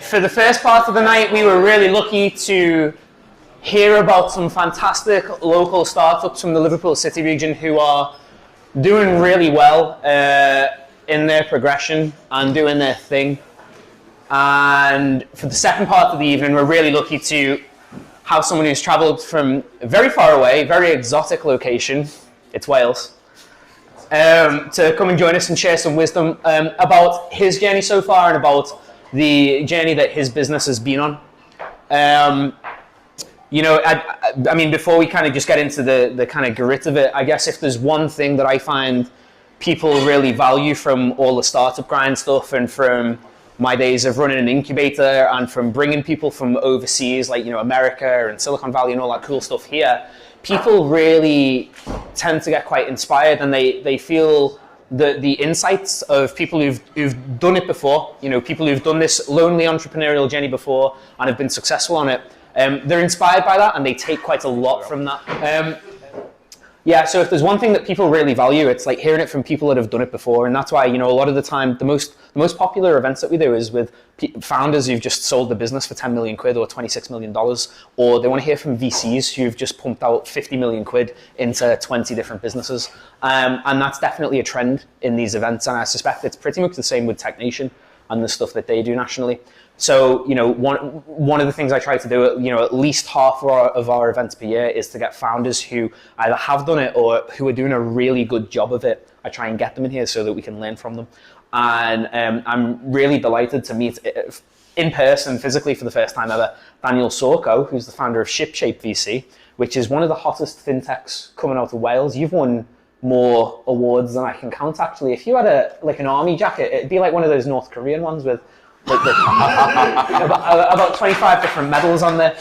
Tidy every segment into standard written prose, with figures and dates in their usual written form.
for the first part of the night, we were really lucky to hear about some fantastic local startups from the Liverpool City region who are doing really well in their progression and doing their thing. And for the second part of the evening, we're really lucky to have someone who's travelled from very far away, very exotic location, it's Wales, to come and join us and share some wisdom about his journey so far and about the journey that his business has been on. You know, I mean, before we kind of just get into the kind of grit of it, I guess if there's one thing that I find people really value from all the startup grind stuff and from my days of running an incubator and from bringing people from overseas, like, you know, America and Silicon Valley and all that cool stuff here, people really tend to get quite inspired, and they feel the insights of people who've done it before, you know, people who've done this lonely entrepreneurial journey before and have been successful on it. They're inspired by that and they take quite a lot from that. Yeah, so if there's one thing that people really value, it's like hearing it from people that have done it before. And that's why, you know, a lot of the time, the most popular events that we do is with founders who've just sold the business for 10 million quid or $26 million, or they want to hear from VCs who've just pumped out 50 million quid into 20 different businesses. And that's definitely a trend in these events. And I suspect it's pretty much the same with Tech Nation and the stuff that they do nationally. So, you know, one of the things I try to do, you know, at least half of our events per year is to get founders who either have done it or who are doing a really good job of it. I try and get them in here so that we can learn from them. And I'm really delighted to meet in person, physically for the first time ever, Daniel Sawko, who's the founder of ShipShape VC, which is one of the hottest fintechs coming out of Wales. You've won more awards than I can count, actually. If you had an army jacket, it'd be like one of those North Korean ones with about 25 different medals on there.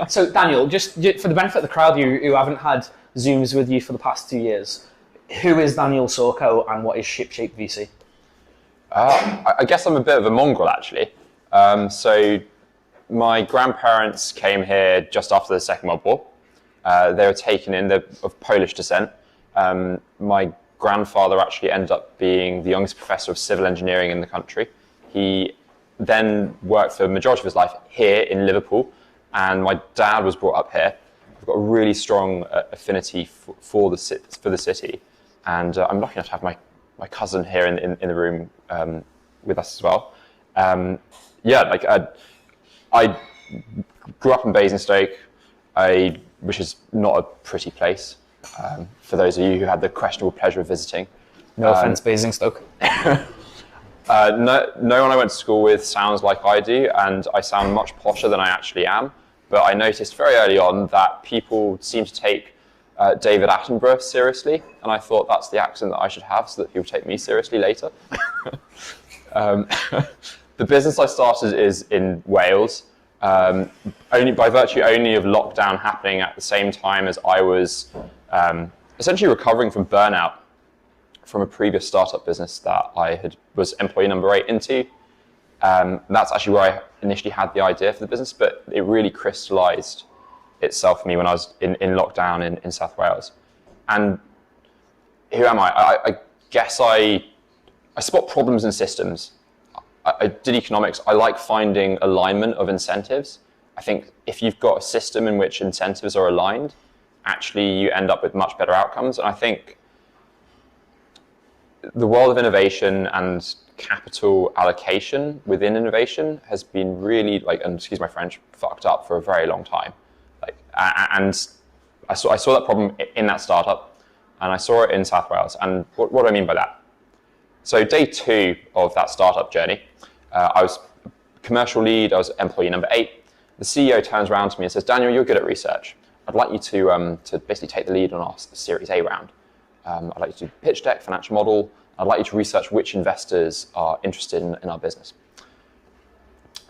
So Daniel, just for the benefit of the crowd who haven't had Zooms with you for the past 2 years, who is Daniel Sawko and what is ShipShape VC? I guess I'm a bit of a mongrel, actually. So my grandparents came here just after the Second World War. They were taken in, they're of Polish descent. My grandfather actually ended up being the youngest professor of civil engineering in the country. He then worked for the majority of his life here in Liverpool, and my dad was brought up here. I've got a really strong affinity for the city, and I'm lucky enough to have my cousin here in the room with us as well. I grew up in Basingstoke, which is not a pretty place, for those of you who had the questionable pleasure of visiting. No offense, Basingstoke. No one I went to school with sounds like I do, and I sound much posher than I actually am. But I noticed very early on that people seem to take David Attenborough seriously, and I thought that's the accent that I should have so that people take me seriously later. The business I started is in Wales, only by virtue only of lockdown happening at the same time as I was essentially recovering from burnout from a previous startup business that I was employee number 8 into. That's actually where I initially had the idea for the business, but it really crystallized itself for me when I was in lockdown in South Wales. And who am I? I guess I spot problems in systems. I did economics. I like finding alignment of incentives. I think if you've got a system in which incentives are aligned, actually you end up with much better outcomes. And I think the world of innovation and capital allocation within innovation has been really, and excuse my French, fucked up for a very long time. And I saw that problem in that startup, and I saw it in South Wales. And what do I mean by that? So day 2 of that startup journey, I was commercial lead, I was employee number 8. The CEO turns around to me and says, "Daniel, you're good at research. I'd like you to basically take the lead on our Series A round. I'd like you to do pitch deck, financial model. I'd like you to research which investors are interested in our business."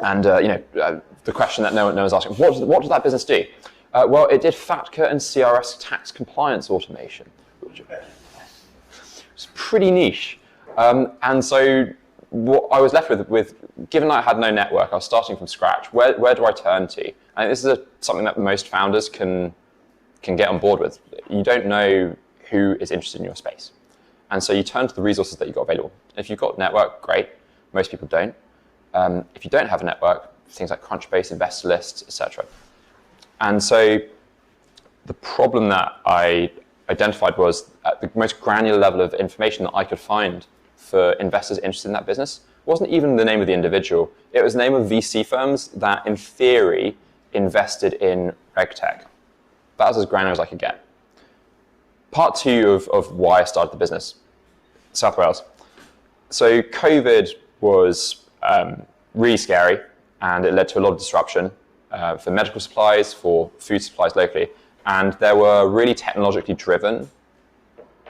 And the question that no one was asking, what did that business do? Well, it did FATCA and CRS tax compliance automation, which was pretty niche. And so what I was left with, given that I had no network, I was starting from scratch. Where do I turn to? And this is something that most founders can get on board with. You don't know who is interested in your space. And so you turn to the resources that you've got available. If you've got network, great. Most people don't. If you don't have a network, things like Crunchbase, Investor Lists, etc. And so the problem that I identified was at the most granular level of information that I could find for investors interested in that business wasn't even the name of the individual. It was the name of VC firms that, in theory, invested in RegTech. That was as granular as I could get. Part two of why I started the business, South Wales. So COVID was really scary, and it led to a lot of disruption for medical supplies, for food supplies locally. And there were really technologically driven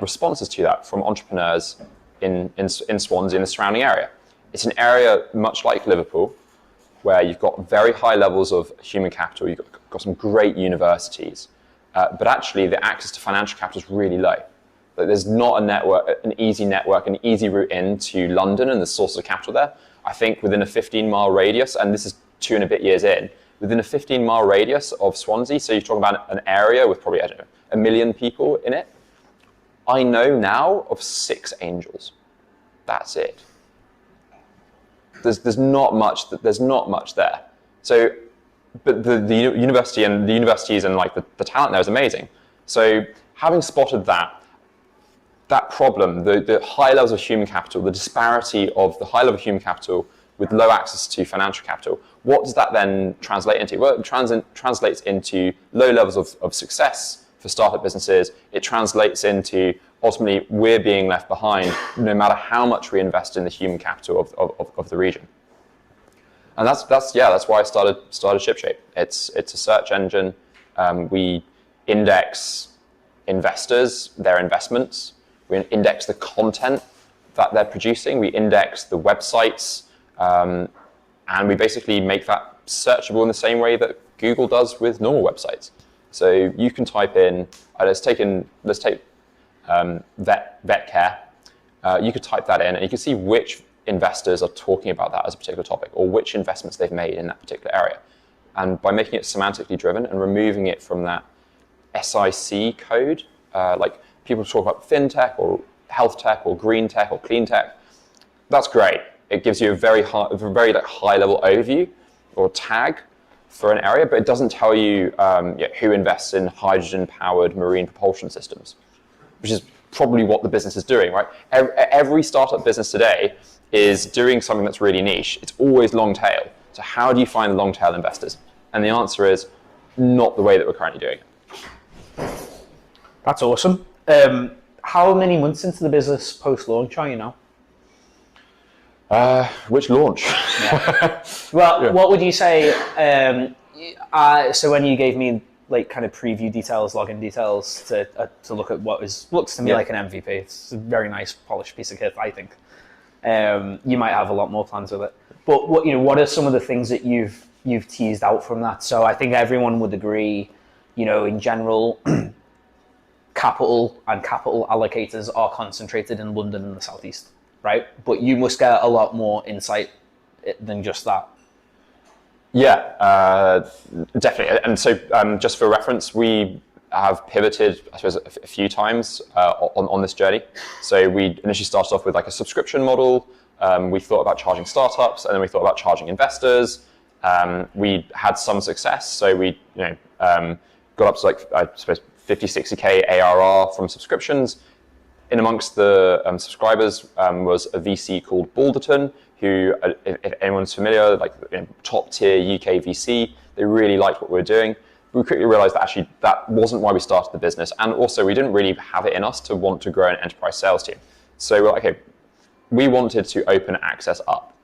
responses to that from entrepreneurs in Swansea and the surrounding area. It's an area much like Liverpool, where you've got very high levels of human capital, you've got some great universities, but actually the access to financial capital is really low. There's not an easy network, an easy route into London and the sources of capital there. I think within a 15-mile radius, and this is 2 and a bit years in, within a 15-mile radius of Swansea, so you're talking about an area with probably, I don't know, 1 million people in it, I know now of 6 angels. That's it. There's not much there. So, but the university and the universities and like the talent there is amazing. So having spotted that problem, the high levels of human capital, the disparity of the high level of human capital with low access to financial capital, what does that then translate into? Well, it translates into low levels of success for startup businesses. It translates into ultimately we're being left behind no matter how much we invest in the human capital of the region. And that's why I started ShipShape. It's a search engine. We index investors, their investments. We index the content that they're producing. We index the websites, and we basically make that searchable in the same way that Google does with normal websites. So you can type in, let's take vet care. You could type that in, and you can see which investors are talking about that as a particular topic, or which investments they've made in that particular area. And by making it semantically driven and removing it from that SIC code, like people talk about fintech or health tech or green tech or clean tech, that's great. It gives you a very high level overview or tag for an area, but it doesn't tell you who invests in hydrogen powered marine propulsion systems, which is probably what the business is doing, right? Every startup business today is doing something that's really niche. It's always long tail. So how do you find the long tail investors? And the answer is not the way that we're currently doing it. That's awesome. How many months into the business post-launch are you now? Which launch? Yeah. Well, yeah. What would you say? So when you gave me like kind of preview details, login details to look at what looks to me like an MVP. It's a very nice polished piece of kit, I think. You might have a lot more plans with it, but what are some of the things that you've teased out from that? So I think everyone would agree, in general, capital and capital allocators are concentrated in London and the southeast, right? But you must get a lot more insight than just that. Yeah, definitely. And so just for reference, we have pivoted, I suppose, a few times on this journey. So we initially started off with like a subscription model. We thought about charging startups, and then we thought about charging investors. We had some success. So we got up to like, I suppose, 50, 60K ARR from subscriptions. In amongst the subscribers was a VC called Balderton, who, if anyone's familiar, like top tier UK VC, they really liked what we were doing. We quickly realized that actually that wasn't why we started the business. And also we didn't really have it in us to want to grow an enterprise sales team. So we're like, okay, we wanted to open access up.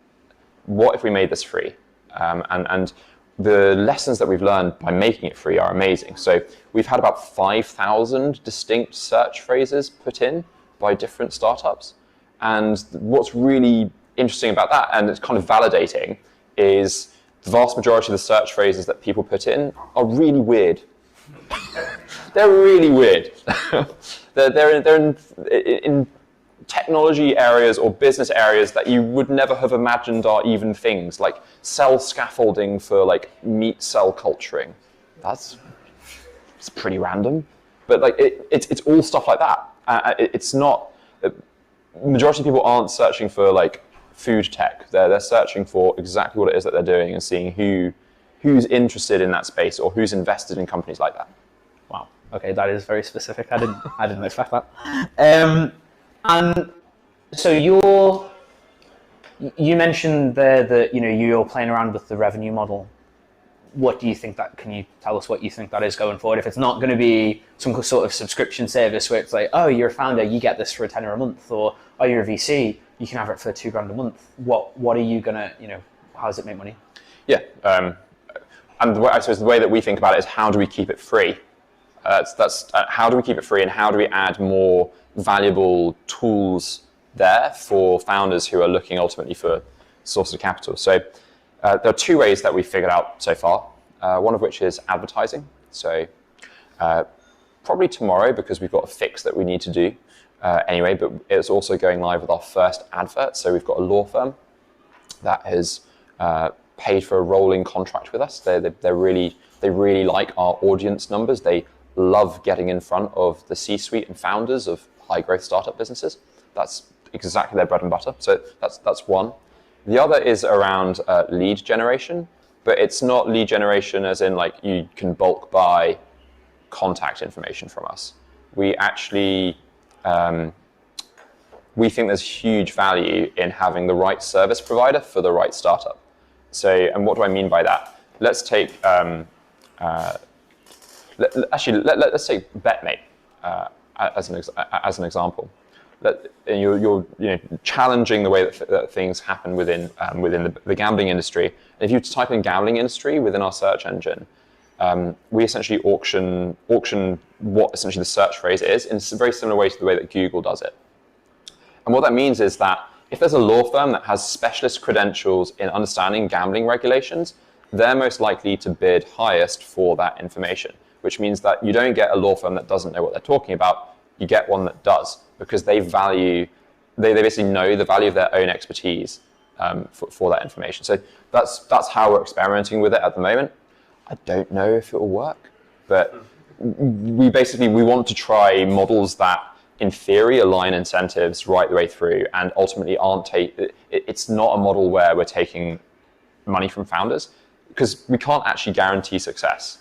What if we made this free? And the lessons that we've learned by making it free are amazing. So we've had about 5,000 distinct search phrases put in by different startups. And what's really interesting about that, and it's kind of validating, is the vast majority of the search phrases that people put in are really weird. They're really weird. they're in technology areas or business areas that you would never have imagined are even things, like cell scaffolding for like meat cell culturing. It's pretty random, but like it's all stuff like that. It's not. Majority of people aren't searching for like food tech. They're searching for exactly what it is that they're doing and seeing who's interested in that space or who's invested in companies like that. Wow. Okay, that is very specific. I didn't expect that. And so you mentioned there that you're playing around with the revenue model. What do you think that? Can you tell us what you think that is going forward? If it's not going to be some sort of subscription service where it's like, oh, you're a founder, you get this for $10 a month, or oh, you're a VC, you can have it for $2,000 a month. What are you gonna? How does it make money? Yeah, and I suppose the way that we think about it is how do we keep it free? That's how do we keep it free, and how do we add more valuable tools there for founders who are looking ultimately for sources of capital. So there are two ways that we've figured out so far, one of which is advertising. So probably tomorrow, because we've got a fix that we need to do anyway, but it's also going live with our first advert. So we've got a law firm that has paid for a rolling contract with us. They really like our audience numbers. They love getting in front of the C-suite and founders of high growth startup businesses. That's exactly their bread and butter. So that's one. The other is around lead generation, but it's not lead generation as in like you can bulk buy contact information from us. We actually, we think there's huge value in having the right service provider for the right startup. So, and what do I mean by that? Let's take, let's take BetMate as an example. That you're challenging the way that things happen within the gambling industry. And if you type in gambling industry within our search engine, we essentially auction what essentially the search phrase is in a very similar way to the way that Google does it. And what that means is that if there's a law firm that has specialist credentials in understanding gambling regulations, they're most likely to bid highest for that information, which means that you don't get a law firm that doesn't know what they're talking about, you get one that does, because they basically know the value of their own expertise for that information. So that's how we're experimenting with it at the moment. I don't know if it will work, but we want to try models that in theory align incentives right the way through and ultimately it's not a model where we're taking money from founders, because we can't actually guarantee success.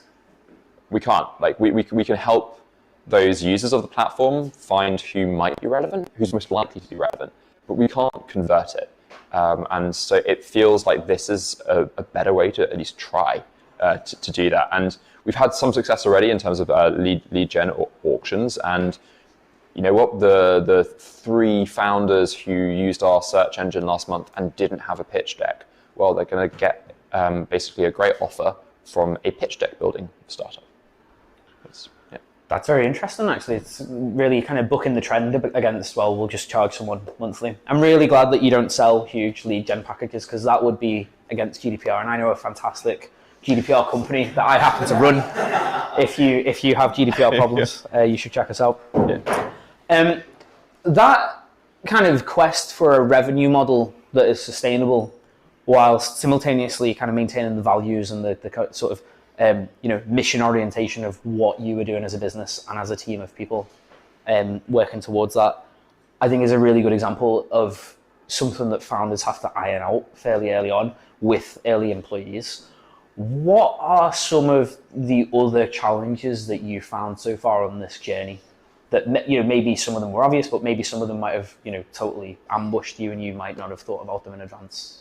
We can't. Like we can help those users of the platform find who might be relevant, who's most likely to be relevant, but we can't convert it. And so it feels like this is a better way to at least try to do that. And we've had some success already in terms of lead gen auctions. And you know what? The 3 founders who used our search engine last month and didn't have a pitch deck, well, they're going to get basically a great offer from a pitch deck building startup. That's very interesting, actually. It's really kind of bucking the trend against, well, we'll just charge someone monthly. I'm really glad that you don't sell huge lead gen packages, because that would be against GDPR. And I know a fantastic GDPR company that I happen to run. If you have GDPR problems, you should check us out. Yeah. That kind of quest for a revenue model that is sustainable whilst simultaneously kind of maintaining the values and the sort of mission orientation of what you were doing as a business and as a team of people working towards that, I think is a really good example of something that founders have to iron out fairly early on with early employees. What are some of the other challenges that you found so far on this journey that maybe some of them were obvious, but maybe some of them might have totally ambushed you and you might not have thought about them in advance?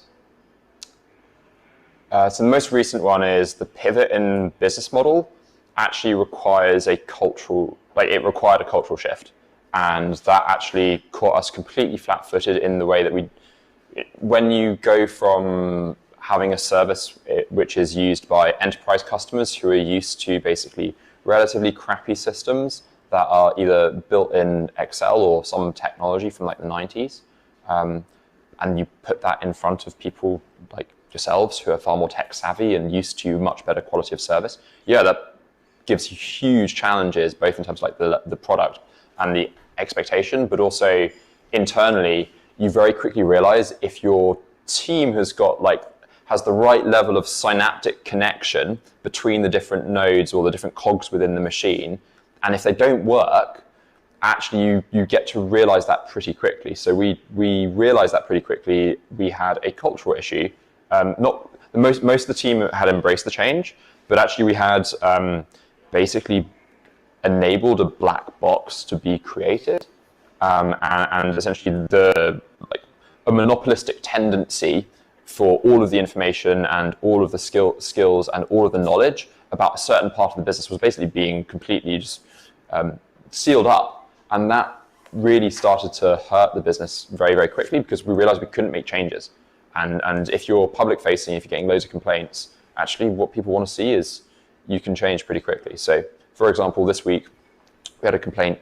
So the most recent one is the pivot in business model actually requires it required a cultural shift. And that actually caught us completely flat-footed in the way that when you go from having a service which is used by enterprise customers who are used to basically relatively crappy systems that are either built in Excel or some technology from like the 90s, and you put that in front of people like yourselves who are far more tech savvy and used to much better quality of service, that gives you huge challenges, both in terms of like the product and the expectation, but also internally, you very quickly realize if your team has the right level of synaptic connection between the different nodes or the different cogs within the machine, and if they don't work, actually you get to realize that pretty quickly. So we realized that pretty quickly. We had a cultural issue. Not most of the team had embraced the change, but actually we had basically enabled a black box to be created, and essentially a monopolistic tendency for all of the information and all of the skills and all of the knowledge about a certain part of the business was basically being completely just sealed up. And that really started to hurt the business very, very quickly because we realized we couldn't make changes. And if you're public facing, if you're getting loads of complaints, actually what people want to see is you can change pretty quickly. So for example, this week we had a complaint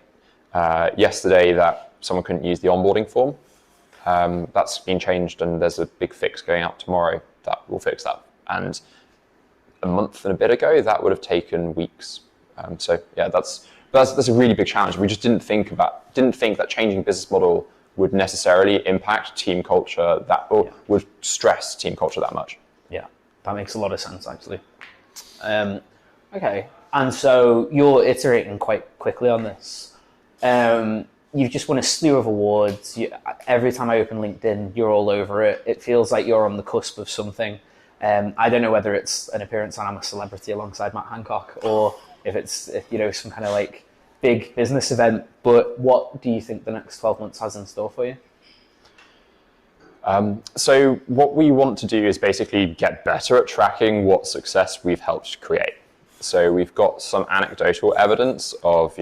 yesterday that someone couldn't use the onboarding form. That's been changed and there's a big fix going out tomorrow that will fix that. And a month and a bit ago, that would have taken weeks. So yeah, that's a really big challenge. We just didn't think that changing business model would necessarily impact team culture would stress team culture that much. Yeah, that makes a lot of sense actually. Okay, and so you're iterating quite quickly on this. You've just won a slew of awards. Every time I open LinkedIn, you're all over it. It feels like you're on the cusp of something. I don't know whether it's an appearance on I'm a Celebrity alongside Matt Hancock or if it's some kind of like big business event, but what do you think the next 12 months has in store for you? So what we want to do is basically get better at tracking what success we've helped create. So we've got some anecdotal evidence of,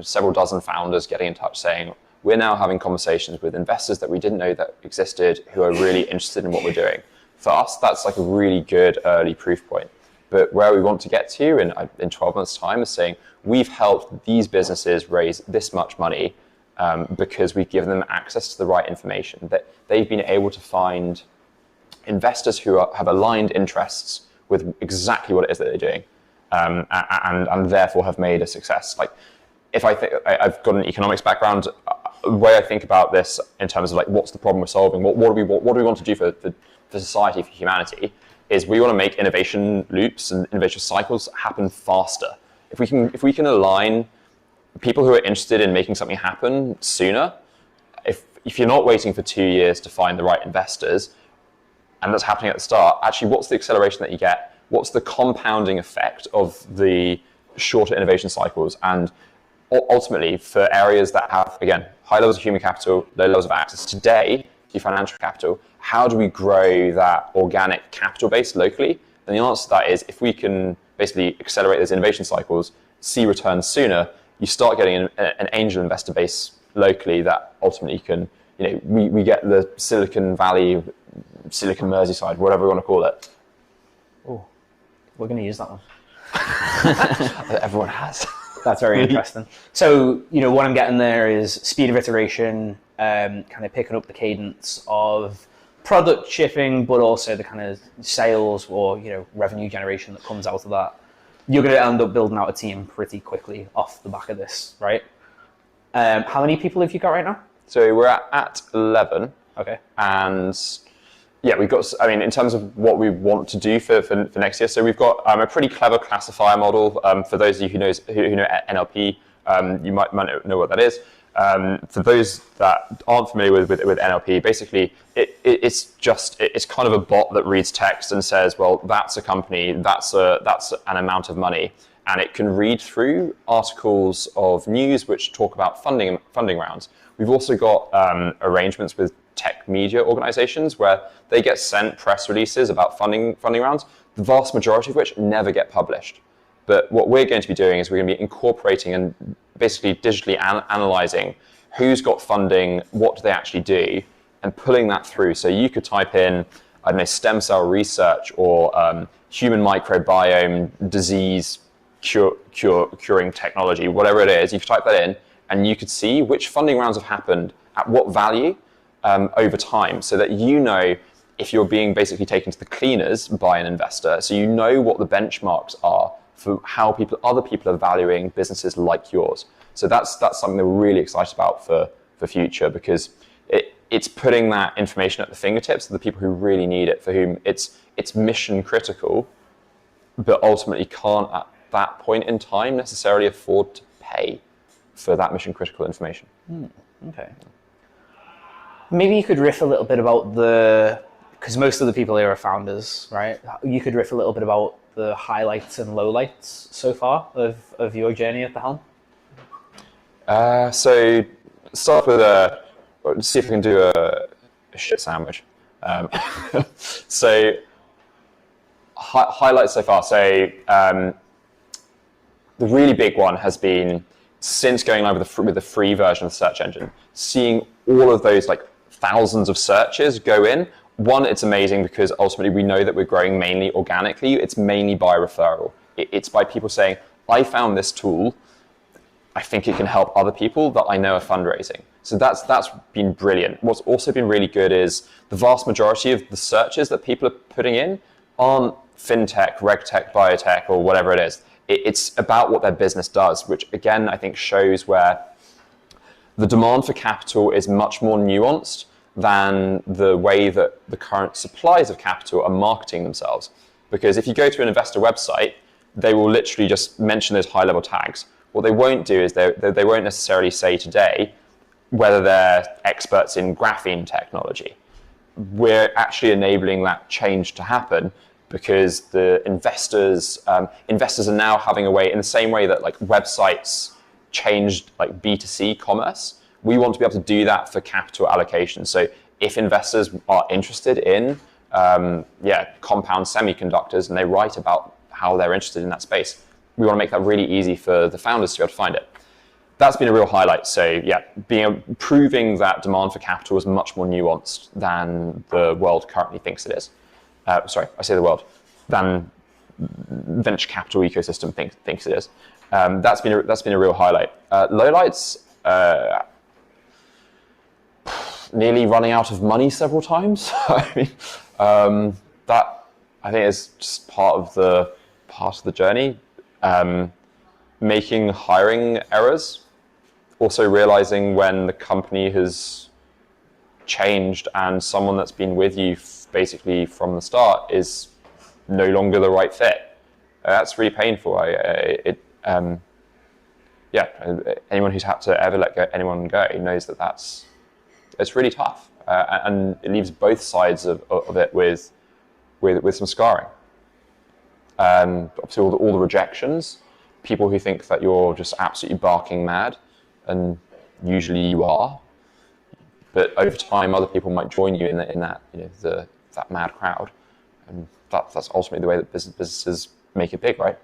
several dozen founders getting in touch saying, we're now having conversations with investors that we didn't know that existed who are really interested in what we're doing. For us, that's like a really good early proof point. But where we want to get to in 12 months' time is saying, we've helped these businesses raise this much money because we've given them access to the right information, that they've been able to find investors who have aligned interests with exactly what it is that they're doing, and therefore have made a success. Like, if I've got an economics background, the way I think about this in terms of like, what's the problem we're solving? What do we want to do for society, for humanity? Is we want to make innovation loops and innovation cycles happen faster. If we can align people who are interested in making something happen sooner, if you're not waiting for 2 years to find the right investors, and that's happening at the start, actually what's the acceleration that you get? What's the compounding effect of the shorter innovation cycles? And ultimately, for areas that have, again, high levels of human capital, low levels of access today to financial capital, how do we grow that organic capital base locally? And the answer to that is, if we can basically accelerate those innovation cycles, see returns sooner, you start getting an angel investor base locally that ultimately can, we get the Silicon Valley, Silicon Merseyside, whatever we want to call it. Oh, we're going to use that one. Everyone has. That's very interesting. So, what I'm getting there is speed of iteration, kind of picking up the cadence of product shipping, but also the kind of sales or, revenue generation that comes out of that. You're going to end up building out a team pretty quickly off the back of this, right? How many people have you got right now? So we're at 11. Okay. And yeah, we've got, in terms of what we want to do for next year, so we've got a pretty clever classifier model. For those of you who know NLP, you might know what that is. For those that aren't familiar with NLP, basically it's kind of a bot that reads text and says, well, that's a company, that's an amount of money, and it can read through articles of news which talk about funding rounds. We've also got arrangements with tech media organizations where they get sent press releases about funding rounds, the vast majority of which never get published. But what we're going to be doing is we're going to be incorporating and basically digitally analyzing who's got funding, what do they actually do, and pulling that through. So you could type in, I don't know, stem cell research or human microbiome disease curing technology, whatever it is. You could type that in, and you could see which funding rounds have happened at what value over time, so that if you're being basically taken to the cleaners by an investor, so what the benchmarks are for how other people are valuing businesses like yours. So that's something that we're really excited about for future, because it's putting that information at the fingertips of the people who really need it, for whom it's mission critical, but ultimately can't at that point in time necessarily afford to pay. for that mission critical information. Okay. Maybe you could riff a little bit about because most of the people here are founders, right? You could riff a little bit about the highlights and lowlights so far of your journey at the helm. So start with see if we can do a shit sandwich. So highlights so far. So the really big one has been, since going live with the free version of the search engine, seeing all of those like thousands of searches go in. One, it's amazing because ultimately we know that we're growing mainly organically. It's mainly by referral. It's by people saying, I found this tool, I think it can help other people that I know are fundraising. So that's been brilliant. What's also been really good is the vast majority of the searches that people are putting in aren't fintech, regtech, biotech, or whatever it is. It's about what their business does, which again, I think shows where the demand for capital is much more nuanced than the way that the current suppliers of capital are marketing themselves. Because if you go to an investor website, they will literally just mention those high-level tags. What they won't do is they won't necessarily say today whether they're experts in graphene technology. We're actually enabling that change to happen because the investors are now having a way, in the same way that like websites changed like B2C commerce, we want to be able to do that for capital allocation. So if investors are interested in compound semiconductors and they write about how they're interested in that space, we want to make that really easy for the founders to be able to find it. That's been a real highlight. So yeah, proving that demand for capital is much more nuanced than the world currently thinks it is. Than venture capital ecosystem thinks it is. That's been a real highlight. Lowlights, nearly running out of money several times. I mean, that I think is just part of the journey. Making hiring errors, also realizing when the company has changed and someone that's been with you basically from the start is no longer the right fit. That's really painful. Anyone who's had to ever let anyone go knows that it's really tough, and it leaves both sides of it with some scarring. Obviously, all the rejections, people who think that you're just absolutely barking mad, and usually you are. But over time, other people might join you in that that mad crowd, and that's ultimately the way that businesses make it big, right?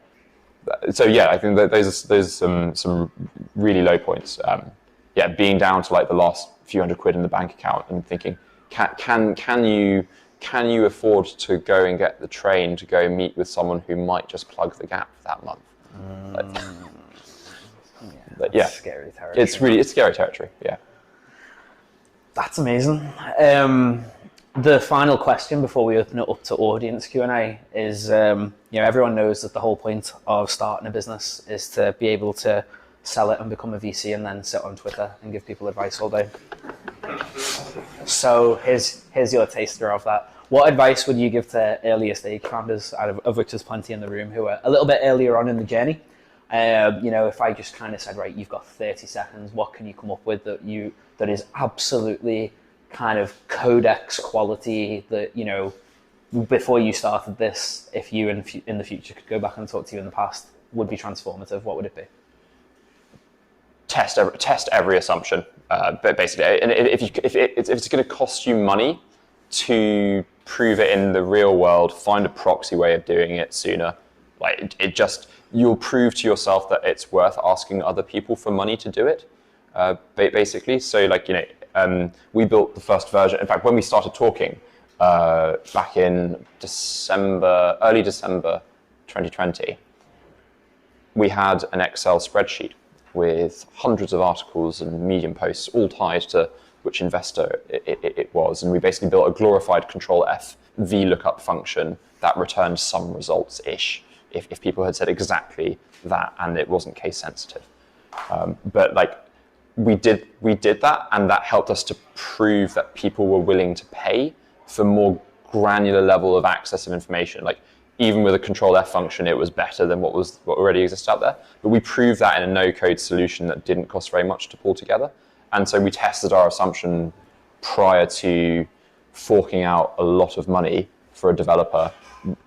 So yeah, I think that there's some really low points. Being down to like the last few hundred quid in the bank account and thinking, can you afford to go and get the train to go meet with someone who might just plug the gap that month? Scary territory. It's scary territory. Yeah. That's amazing. The final question before we open it up to audience Q&A is, everyone knows that the whole point of starting a business is to be able to sell it and become a VC and then sit on Twitter and give people advice all day. So here's your taster of that. What advice would you give to earlier stage founders, of which there's plenty in the room, who are a little bit earlier on in the journey? If I just kind of said, right, you've got 30 seconds, what can you come up with that is absolutely kind of codex quality that, before you started this, if you in the future could go back and talk to you in the past, would be transformative? What would it be? Test every assumption, but basically, and if it's going to cost you money to prove it in the real world, find a proxy way of doing it sooner. Like you'll prove to yourself that it's worth asking other people for money to do it. Basically, so we built the first version. In fact, when we started talking back in early December 2020, we had an Excel spreadsheet with hundreds of articles and Medium posts, all tied to which investor it was. And we basically built a glorified Control-F VLOOKUP function that returned some results-ish if people had said exactly that and it wasn't case sensitive. But we did that, and that helped us to prove that people were willing to pay for more granular level of access of information. Like even with a control F function, it was better than what already existed out there. But we proved that in a no-code solution that didn't cost very much to pull together. And so we tested our assumption prior to forking out a lot of money for a developer.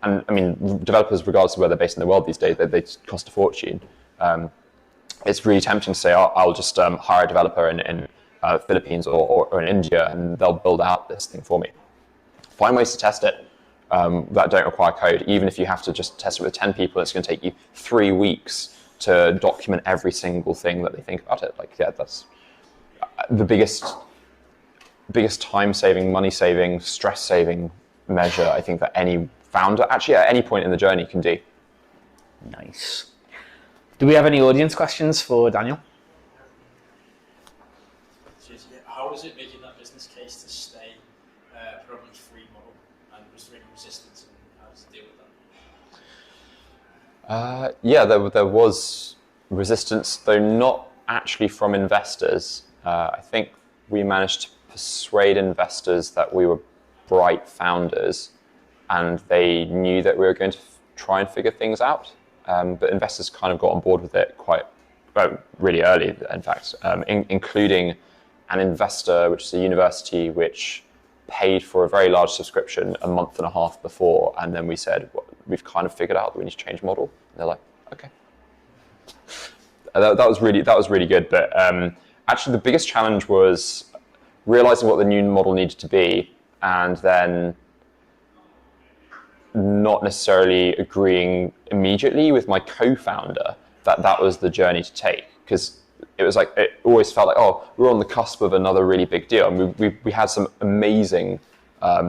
And I mean, developers, regardless of where they're based in the world these days, they cost a fortune. It's really tempting to say, oh, I'll just hire a developer in Philippines or in India, and they'll build out this thing for me. Find ways to test it that don't require code. Even if you have to just test it with 10 people, it's going to take you 3 weeks to document every single thing that they think about it. Like, yeah, that's the biggest time-saving, money-saving, stress-saving measure I think that any founder, actually at any point in the journey, can do. Nice. Do we have any audience questions for Daniel? How was it making that business case to stay predominantly free model, and was there any resistance, and how does it deal with that? Yeah, there was resistance, though not actually from investors. I think we managed to persuade investors that we were bright founders and they knew that we were going to try and figure things out. But investors kind of got on board with it really early, in fact, including an investor, which is a university, which paid for a very large subscription a month and a half before. And then we said, well, we've kind of figured out that we need to change model. And they're like, okay. That was really good. But actually, the biggest challenge was realizing what the new model needed to be, and then not necessarily agreeing immediately with my co-founder that was the journey to take, because it was like, it always felt like, oh, we're on the cusp of another really big deal. And we had some amazing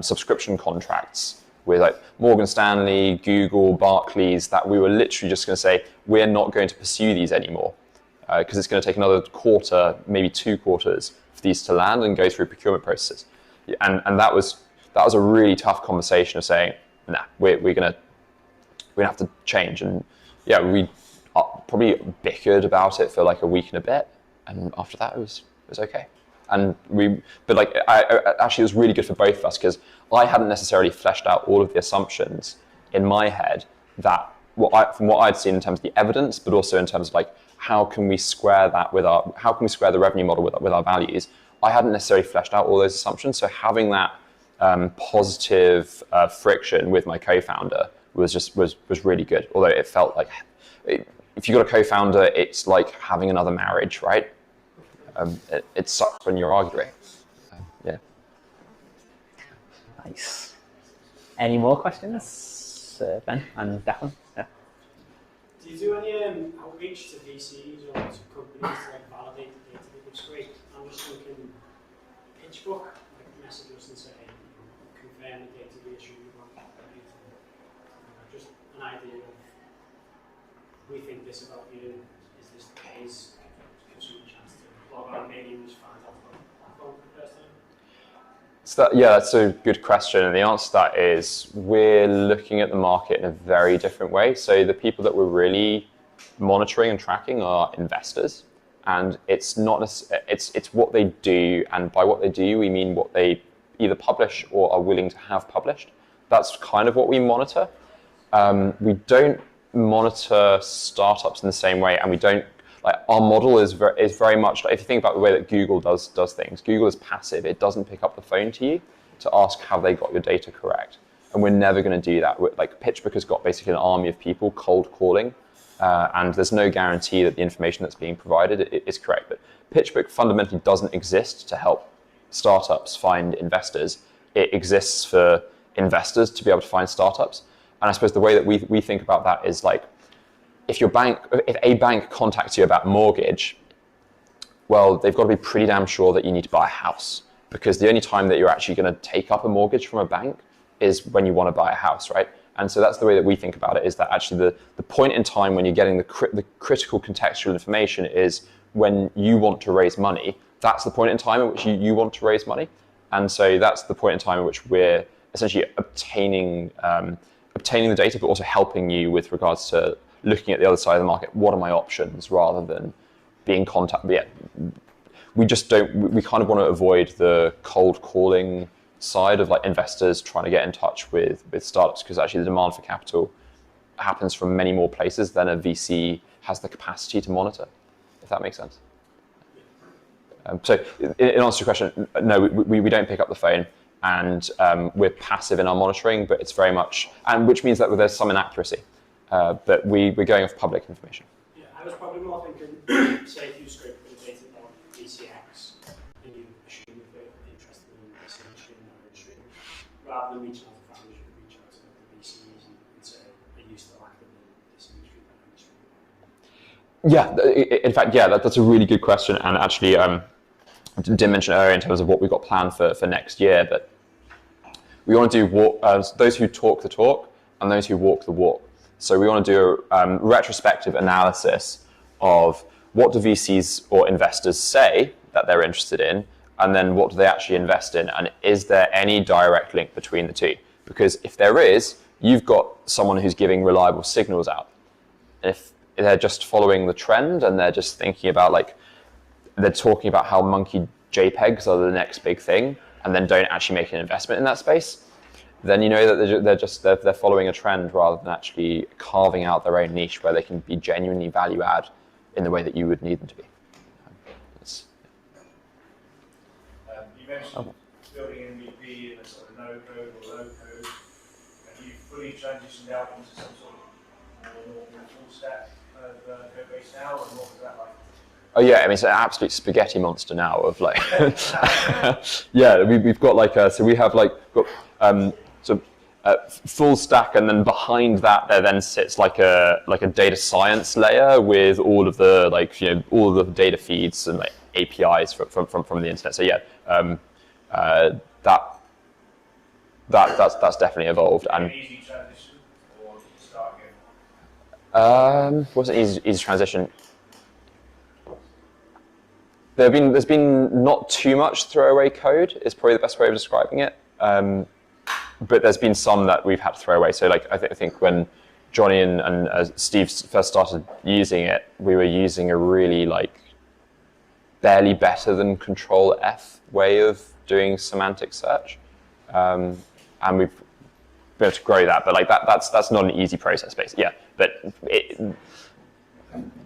subscription contracts with like Morgan Stanley, Google, Barclays, that we were literally just going to say, we're not going to pursue these anymore, because it's going to take another quarter, maybe 2 quarters for these to land and go through procurement processes. And that was a really tough conversation of saying, nah, we're gonna have to change. And yeah, we probably bickered about it for like a week and a bit, and after that it was okay. And actually it was really good for both of us, because I hadn't necessarily fleshed out all of the assumptions in my head that from what I'd seen in terms of the evidence, but also in terms of like how can we square the revenue model with our values. I hadn't necessarily fleshed out all those assumptions, so having that positive friction with my co-founder was really good. Although it felt like, if you've got a co-founder, it's like having another marriage, right? It sucks when you're arguing. Yeah. Nice. Any more questions, Ben and Declan? Yeah. Do you do any outreach to VCs or to companies to like validate the data that looks great? I'm just thinking PitchBook, like message us and say, confirm the data we issue you want. Just an idea of, we think this about you, is this the case? Gives you a chance to log on, maybe you just find out about the platform for the first time. That's a good question. And the answer to that is we're looking at the market in a very different way. So the people that we're really monitoring and tracking are investors. And it's not it's what they do, and by what they do, we mean what they either publish or are willing to have published. That's kind of what we monitor. We don't monitor startups in the same way, and we don't our model is very much like, if you think about the way that Google does things. Google is passive; it doesn't pick up the phone to you to ask have they got your data correct, and we're never going to do that. PitchBook has got basically an army of people cold calling. And there's no guarantee that the information that's being provided is correct. But PitchBook fundamentally doesn't exist to help startups find investors. It exists for investors to be able to find startups. And I suppose the way that we think about that is like, if a bank contacts you about mortgage, well, they've got to be pretty damn sure that you need to buy a house, because the only time that you're actually going to take up a mortgage from a bank is when you want to buy a house, right? And so that's the way that we think about it, is that actually the point in time when you're getting the critical contextual information is when you want to raise money. That's the point in time in which you want to raise money. And so that's the point in time in which we're essentially obtaining the data, but also helping you with regards to looking at the other side of the market. What are my options, rather than being contacted? Yeah, we kind of want to avoid the cold calling side of like investors trying to get in touch with startups, because actually the demand for capital happens from many more places than a VC has the capacity to monitor, if that makes sense. So in answer to your question, no, we don't pick up the phone, and we're passive in our monitoring, but it's very much, and which means that there's some inaccuracy, but we're going off public information. Yeah, I was probably more thinking, say if you scrape the data on VCX and you assume that they're interested in this industry and that industry, rather than reaching out to founders, you could reach out to the VCs and say, are you still active in this industry, that industry? Yeah, in fact, yeah, that's a really good question, and actually, I didn't mention earlier in terms of what we've got planned for next year, but we want to do those who talk the talk and those who walk the walk. So we want to do a retrospective analysis of what do VCs or investors say that they're interested in, and then what do they actually invest in, and is there any direct link between the two? Because if there is, you've got someone who's giving reliable signals out. If they're just following the trend and they're just thinking about like, they're talking about how monkey JPEGs are the next big thing, and then don't actually make an investment in that space, then you know that they're following a trend rather than actually carving out their own niche where they can be genuinely value add in the way that you would need them to be. You mentioned building MVP in a sort of no code or low code. Have you fully transitioned out into some sort of more full stack of code base now, and what was that like? Oh yeah, I mean it's an absolute spaghetti monster now of like, yeah, we've got like so we have like full stack, and then behind that there then sits like a data science layer with all of the all of the data feeds and like APIs from the internet. So yeah, that's definitely evolved. And easy transition or start again? Wasn't easy transition. There's been not too much throwaway code is probably the best way of describing it. But there's been some that we've had to throw away. So like I think when Johnny and Steve first started using it, we were using a really like barely better than Control F way of doing semantic search, and we've been able to grow that. But like that's not an easy process, basically. Yeah, but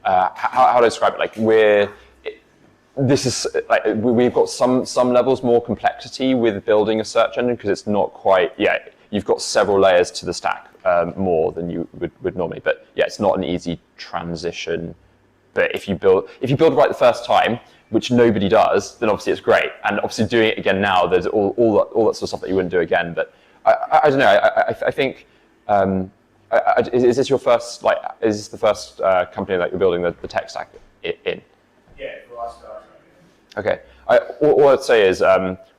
how to describe it? Like this is like we've got some levels more complexity with building a search engine, because it's not quite, you've got several layers to the stack more than you would normally, but yeah, it's not an easy transition. But if you build right the first time, which nobody does, then obviously it's great, and obviously doing it again now, there's all that sort of stuff that you wouldn't do again. But I don't know, I think is this your first, like, is this the first company that you're building the tech stack in? Yeah, for us. Okay. All I'd say is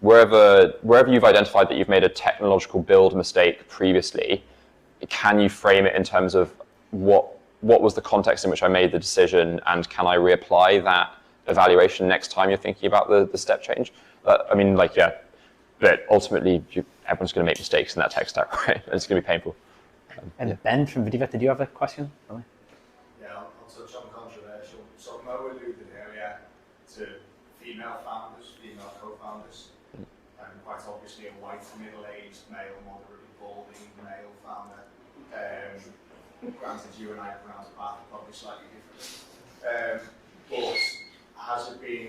wherever you've identified that you've made a technological build mistake previously, can you frame it in terms of what was the context in which I made the decision, and can I reapply that evaluation next time you're thinking about the step change? I mean, like, yeah, but ultimately everyone's going to make mistakes in that tech stack, right? And it's going to be painful. And Ben from Vidiva, did you have a question? Yeah, I'll touch on controversial. So Mo alluded earlier to female founders, female co-founders, and quite obviously a white middle-aged male, moderately balding male founder. Granted, you and I pronounce Bath probably slightly differently. But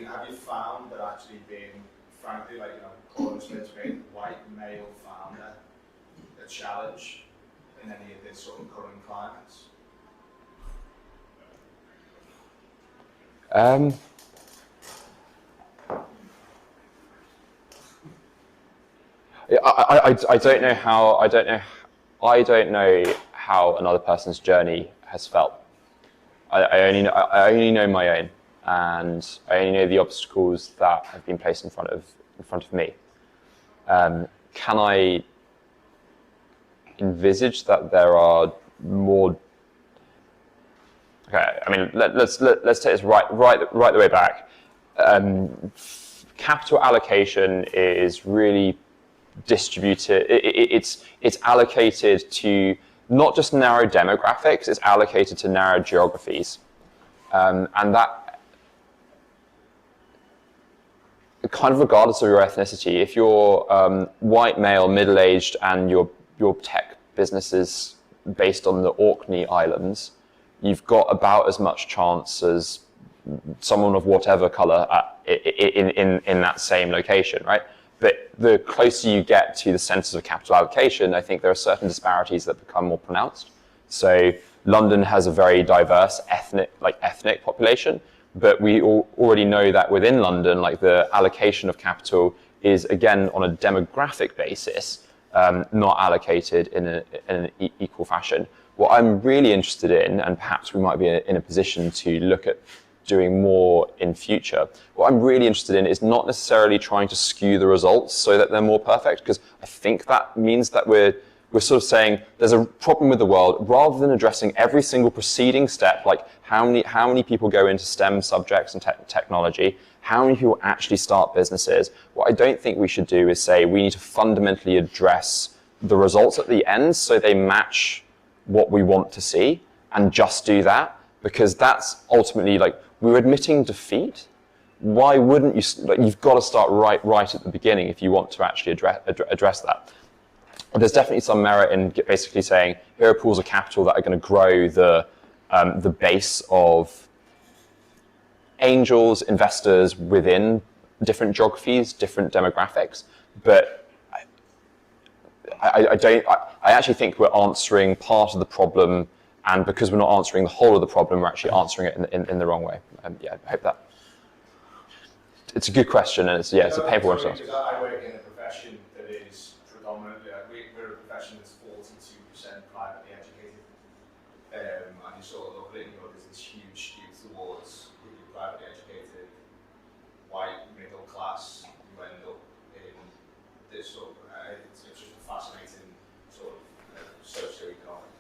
have you found that actually being, frankly, like, calling Smith's being white male founder a challenge in any of this sort of current climates? I don't know how another person's journey has felt. I only know my own, and I only know the obstacles that have been placed in front of me. Can I envisage that there are more? Okay, I mean, let's take this right the way back. Capital allocation is really distributed. It's allocated to not just narrow demographics. It's allocated to narrow geographies, and that kind of regardless of your ethnicity, if you're white, male, middle-aged, and your tech business is based on the Orkney Islands, you've got about as much chance as someone of whatever color in that same location, right? But the closer you get to the centers of capital allocation, I think there are certain disparities that become more pronounced. So London has a very diverse ethnic population, but we already know that within London, like the allocation of capital is again on a demographic basis, not allocated in an equal fashion. What I'm really interested in, and perhaps we might be in a position to look at doing more in future, what I'm really interested in is not necessarily trying to skew the results so that they're more perfect, because I think that means that we're sort of saying there's a problem with the world, rather than addressing every single preceding step, like how many people go into STEM subjects and technology, how many people actually start businesses. What I don't think we should do is say we need to fundamentally address the results at the end so they match what we want to see, and just do that, because that's ultimately like, we're admitting defeat. Why wouldn't you? Like, you've got to start right at the beginning if you want to actually address that. There's definitely some merit in basically saying here are pools of capital that are going to grow the base of angels, investors within different geographies, different demographics. But I actually think we're answering part of the problem. And because we're not answering the whole of the problem, we're actually answering it in the wrong way. Yeah, I hope that. It's a good question, and it's a painful one to answer. Because I work in a profession that is predominantly, we're a profession that's 42% privately educated. And you sort of look at it and go, there's this huge skew towards privately educated, white, middle class. You end up in this sort of, it's just a fascinating sort of socioeconomic.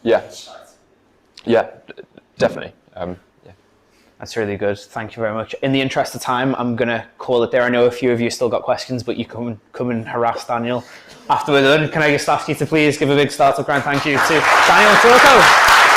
Yeah. Yeah, definitely. Yeah. That's really good. Thank you very much. In the interest of time, I'm going to call it there. I know a few of you still got questions, but you come and harass Daniel after we're done. Can I just ask you to please give a big startup round thank you to Daniel and Sawko?